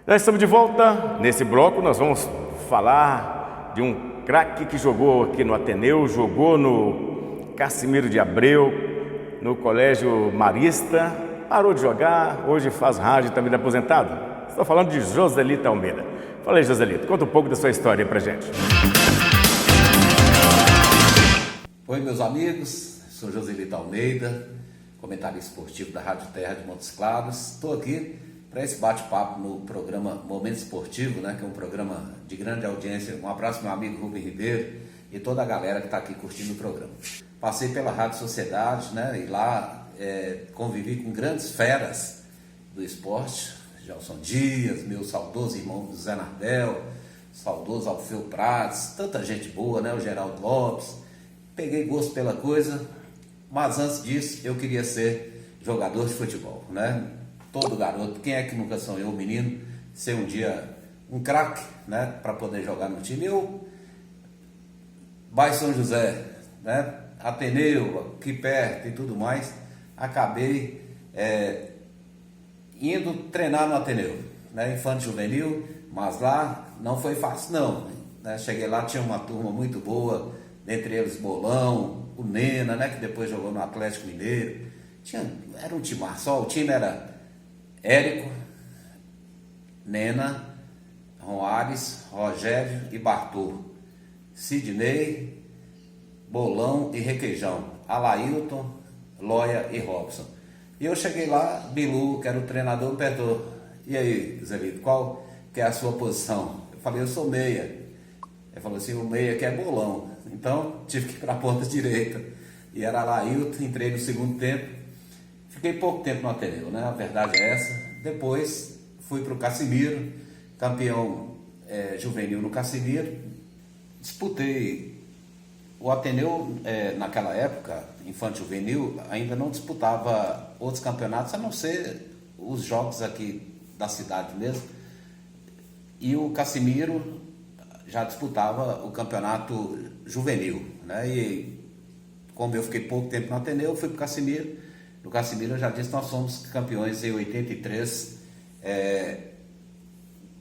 Já estamos de volta. Nesse bloco nós vamos falar de um craque que jogou aqui no Ateneu, jogou no Cassimiro de Abreu, no Colégio Marista, parou de jogar, hoje faz rádio e está meio aposentado. Estou falando de Joselito Almeida. Fala aí, Joselito, conta um pouco da sua história aí pra gente. Oi, meus amigos, sou Joselito Almeida, comentarista esportivo da Rádio Terra de Montes Claros. Estou aqui para esse bate-papo no programa Momento Esportivo, que é um programa de grande audiência. Um abraço meu amigo Rubem Ribeiro e toda a galera que está aqui curtindo o programa. Passei pela Rádio Sociedade, e lá convivi com grandes feras do esporte, Gelson Dias, meu saudoso irmão Zé Nardel, saudoso Alfeu Prates, tanta gente boa, o Geraldo Lopes. Peguei gosto pela coisa, mas antes disso eu queria ser jogador de futebol, Todo garoto, quem é que nunca sonhou, menino, ser um dia um craque, para poder jogar no time? Eu, Bairro São José, Ateneu, aqui perto e tudo mais, acabei indo treinar no Ateneu, infanto juvenil, mas lá não foi fácil não, Cheguei lá, tinha uma turma muito boa, dentre eles Bolão, o Nena, que depois jogou no Atlético Mineiro. Era um time só, o time era Érico, Nena, Roares, Rogério e Bartô, Sidney, Bolão e Requeijão, Alailton, Loia e Robson. E eu cheguei lá, Bilu, que era o treinador, me perguntou: e aí, Zelito, qual que é a sua posição? Eu falei: eu sou meia. Ele falou assim: o meia que é Bolão. Então tive que ir para a ponta direita. E era Alailton, entrei no segundo tempo. Fiquei pouco tempo no Ateneu, A verdade é essa. Depois fui para o Cassimiro, campeão juvenil no Cassimiro. Disputei o Ateneu, naquela época, infanto juvenil, ainda não disputava outros campeonatos, a não ser os jogos aqui da cidade mesmo. E o Cassimiro já disputava o campeonato juvenil, E como eu fiquei pouco tempo no Ateneu, eu fui para o Cassimiro. No Cassimiro, eu já disse, nós somos campeões em 83,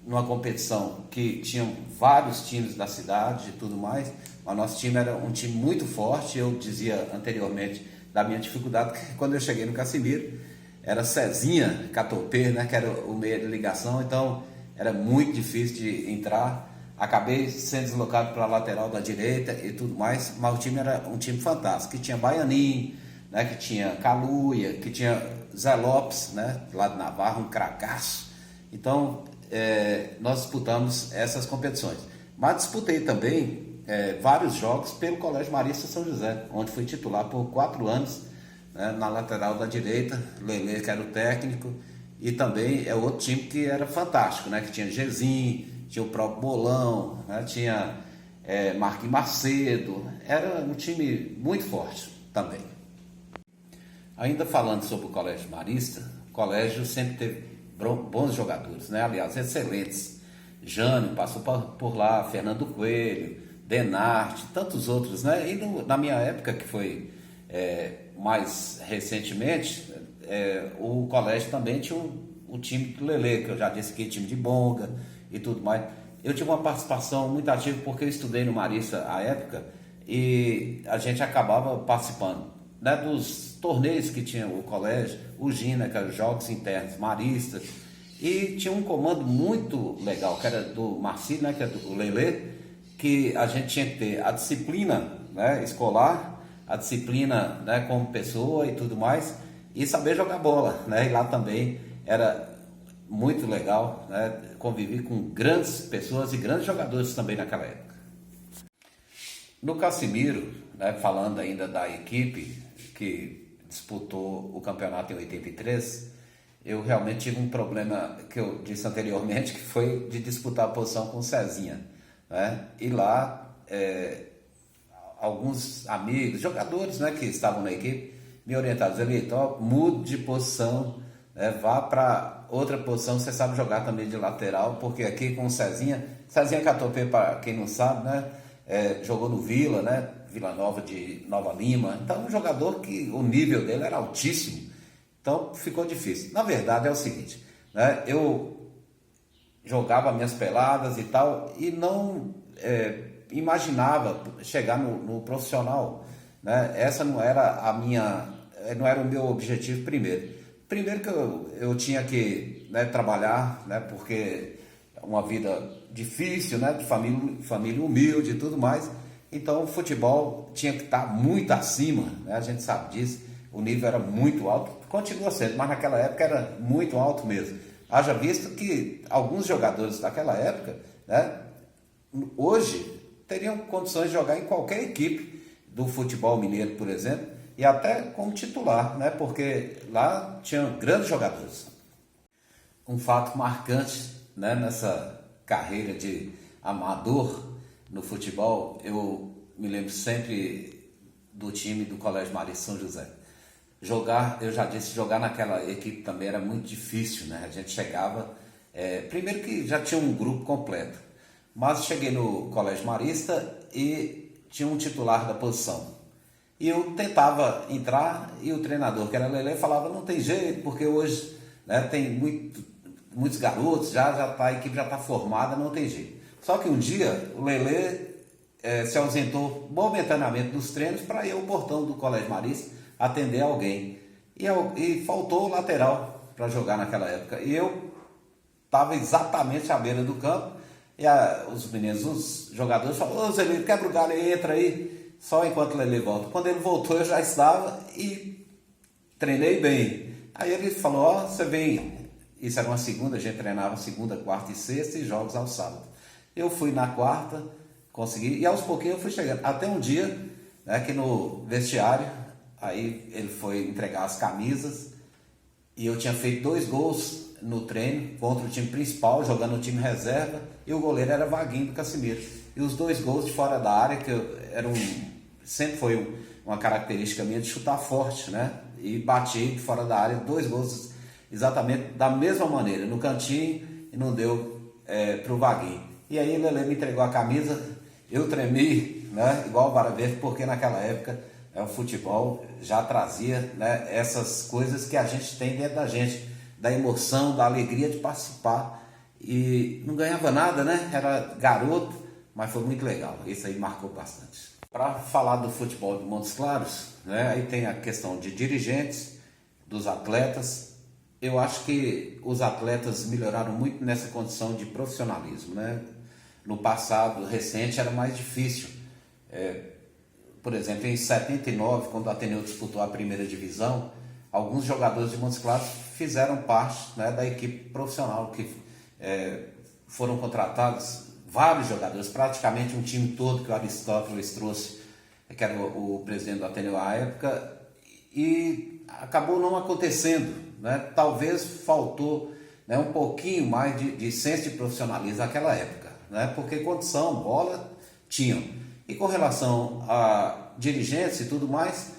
numa competição que tinham vários times da cidade e tudo mais, mas nosso time era um time muito forte. Eu dizia anteriormente da minha dificuldade, que quando eu cheguei no Cassimiro, era Cezinha Catopê, que era o meio de ligação, então era muito difícil de entrar. Acabei sendo deslocado para a lateral da direita e tudo mais, mas o time era um time fantástico, que tinha Baianinho, que tinha Caluia, que tinha Zé Lopes, lá de Navarra, um cracaço. Então, nós disputamos essas competições. Mas disputei também vários jogos pelo Colégio Marista São José, onde fui titular por 4 anos, na lateral da direita, Lelê, que era o técnico, e também é outro time que era fantástico, que tinha Gezinho, tinha o próprio Bolão, tinha Marquinhos Macedo. Era um time muito forte também. Ainda falando sobre o Colégio Marista, o colégio sempre teve bons jogadores, Aliás, excelentes. Jânio passou por lá, Fernando Coelho, Denarte, tantos outros, E na minha época, que foi mais recentemente, o colégio também tinha o time do Lelê, que eu já disse que time de Bonga e tudo mais. Eu tive uma participação muito ativa porque eu estudei no Marista à época e a gente acabava participando dos torneios que tinha o colégio, o GINA, que era os Jogos Internos Maristas, e tinha um comando muito legal, que era do Marcílio, que é do Lelê, que a gente tinha que ter a disciplina escolar, a disciplina como pessoa e tudo mais, e saber jogar bola, E lá também era muito legal, Convivi com grandes pessoas e grandes jogadores também naquela época. No Cassimiro, falando ainda da equipe que disputou o campeonato em 83, eu realmente tive um problema que eu disse anteriormente, que foi de disputar a posição com o Cezinha, E lá, alguns amigos, jogadores, que estavam na equipe, me orientaram: Zelito, mude de posição, vá para outra posição, você sabe jogar também de lateral, porque aqui com o Cezinha Catopê, para quem não sabe, jogou no Vila, Vila Nova de Nova Lima. Então, um jogador que o nível dele era altíssimo. Então, ficou difícil. Na verdade, é o seguinte, eu jogava minhas peladas e tal, e não imaginava chegar no profissional, né? Essa não era não era o meu objetivo primeiro. Primeiro que eu tinha que, né, trabalhar, né, porque é uma vida difícil, né, de família humilde e tudo mais. Então o futebol tinha que estar muito acima, né, a gente sabe disso. O nível era muito alto, continua sendo, mas naquela época era muito alto mesmo. Haja visto que alguns jogadores daquela época, né, hoje teriam condições de jogar em qualquer equipe do futebol mineiro, por exemplo, e até como titular, né, porque lá tinham grandes jogadores. Um fato marcante, né, nessa carreira de amador no futebol, eu me lembro sempre do time do Colégio Marista São José. Eu já disse, jogar naquela equipe também era muito difícil, né? A gente chegava, primeiro que já tinha um grupo completo, mas cheguei no Colégio Marista e tinha um titular da posição. E eu tentava entrar e o treinador, que era Lelê, falava, não tem jeito, porque hoje, né, tem muitos garotos, a equipe já está formada, não tem jeito. Só que um dia o Lelê se ausentou momentaneamente dos treinos para ir ao portão do Colégio Marista atender alguém. E faltou o lateral para jogar naquela época. E eu estava exatamente à beira do campo e os meninos, os jogadores falaram, ô Zé Lelê, quebra o galho e entra aí. Só enquanto o Lelê volta. Quando ele voltou, eu já estava e treinei bem. Aí ele falou, ó, você vem... Isso era uma segunda, a gente treinava segunda, quarta e sexta e jogos ao sábado. Eu fui na quarta, consegui, e aos pouquinhos eu fui chegando. Até um dia, né, que no vestiário, aí ele foi entregar as camisas e eu tinha feito 2 gols no treino contra o time principal, jogando no time reserva, e o goleiro era Vaguinho do Casimiro. E os 2 gols de fora da área, que sempre foi uma característica minha de chutar forte, né? E bati de fora da área, 2 gols exatamente da mesma maneira, no cantinho, e não deu para o Vaguinho. E aí o Lelê me entregou a camisa, eu tremi, né? Igual o Vara Verde, porque naquela época o futebol já trazia, né, essas coisas que a gente tem dentro da gente, da emoção, da alegria de participar. E não ganhava nada, né? Era garoto, mas foi muito legal. Isso aí marcou bastante. Para falar do futebol de Montes Claros, né, aí tem a questão de dirigentes, dos atletas. Eu acho que os atletas melhoraram muito nessa condição de profissionalismo, né? No passado recente era mais difícil. Por exemplo, em 79, quando o Ateneu disputou a primeira divisão, alguns jogadores de Montes Claros fizeram parte, né, da equipe profissional, que foram contratados vários jogadores, praticamente um time todo que o Aristóteles trouxe, que era o presidente do Ateneu à época, e acabou não acontecendo, né? Talvez faltou, né, um pouquinho mais de senso de profissionalismo naquela época, né? Porque condição, bola, tinham. E com relação a dirigentes e tudo mais,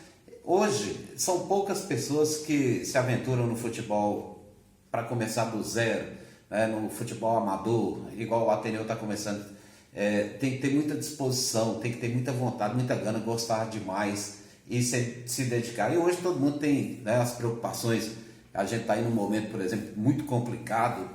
hoje são poucas pessoas que se aventuram no futebol para começar do zero, né? No futebol amador, igual o Ateneu está começando. Tem que ter muita disposição, tem que ter muita vontade, muita gana, gostar demais e se dedicar. E hoje todo mundo tem, né, as preocupações. A gente está em um momento, por exemplo, muito complicado,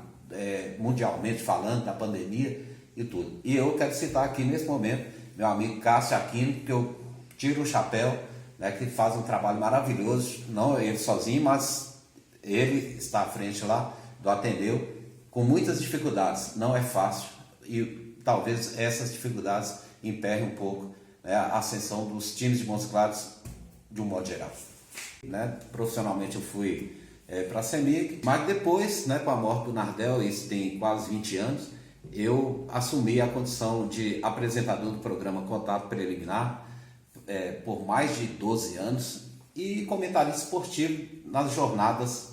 mundialmente falando, da pandemia e tudo. E eu quero citar aqui nesse momento meu amigo Cássio Aquino, que eu tiro o chapéu, né, que faz um trabalho maravilhoso, não ele sozinho, mas ele está à frente lá do Ateneu, com muitas dificuldades, não é fácil, e talvez essas dificuldades emperrem um pouco, né, a ascensão dos times de Montes Claros de um modo geral. Né, profissionalmente eu fui para a CEMIG, mas depois, né, com a morte do Nardel, isso tem quase 20 anos, eu assumi a condição de apresentador do programa Contato Preliminar por mais de 12 anos e comentarista esportivo nas jornadas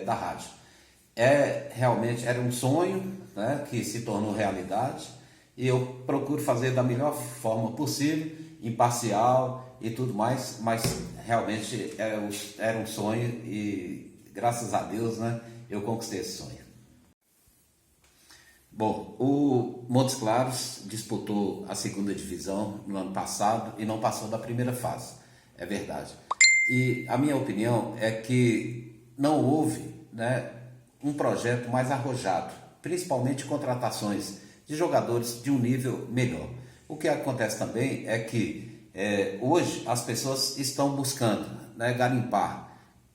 da rádio. Realmente era um sonho, né, que se tornou realidade, e eu procuro fazer da melhor forma possível, imparcial e tudo mais, mas realmente era um sonho e graças a Deus, né, eu conquistei esse sonho. Bom, o Montes Claros disputou a segunda divisão no ano passado e não passou da primeira fase, é verdade. E a minha opinião é que não houve, né, um projeto mais arrojado, principalmente contratações de jogadores de um nível melhor. O que acontece também é que hoje as pessoas estão buscando, né, garimpar,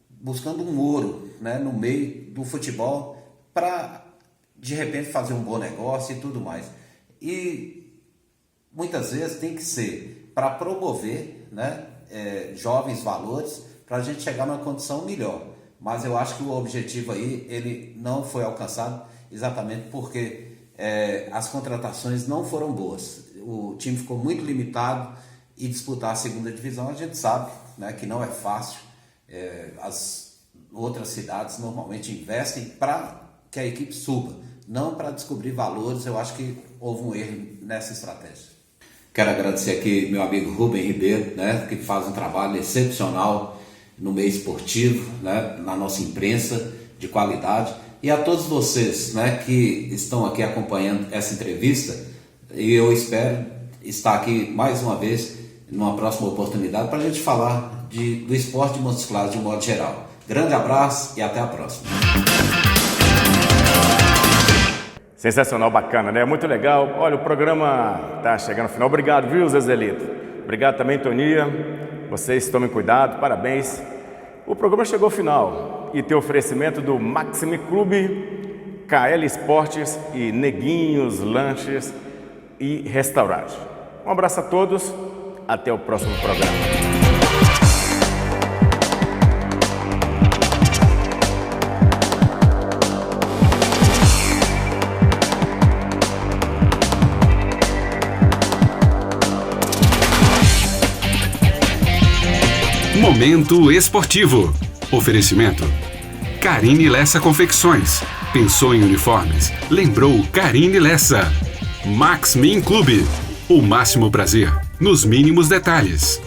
buscando um ouro, né, no meio do futebol para de repente fazer um bom negócio e tudo mais. E muitas vezes tem que ser para promover, né, jovens valores para a gente chegar numa condição melhor. Mas eu acho que o objetivo aí ele não foi alcançado exatamente porque as contratações não foram boas. O time ficou muito limitado e disputar a segunda divisão a gente sabe, né, que não é fácil. As outras cidades normalmente investem para que a equipe suba, não para descobrir valores. Eu acho que houve um erro nessa estratégia. Quero agradecer aqui meu amigo Rubem Ribeiro, né, que faz um trabalho excepcional no meio esportivo, né, na nossa imprensa de qualidade, e a todos vocês, né, que estão aqui acompanhando essa entrevista. E eu espero estar aqui mais uma vez numa próxima oportunidade para a gente falar do esporte de Montes Claros de um modo geral. Grande abraço e até a próxima. Sensacional, bacana, né? Muito legal. Olha, o programa está chegando ao final. Obrigado, viu, Zezelito? Obrigado também, Toninha. Vocês tomem cuidado, parabéns. O programa chegou ao final e tem oferecimento do Maxime Clube, KL Esportes e Neguinhos Lanches e Restaurante. Um abraço a todos, até o próximo programa. Momento Esportivo. Oferecimento: Carine Lessa Confecções. Pensou em uniformes? Lembrou Carine Lessa. Maxmin Clube. O máximo prazer nos mínimos detalhes.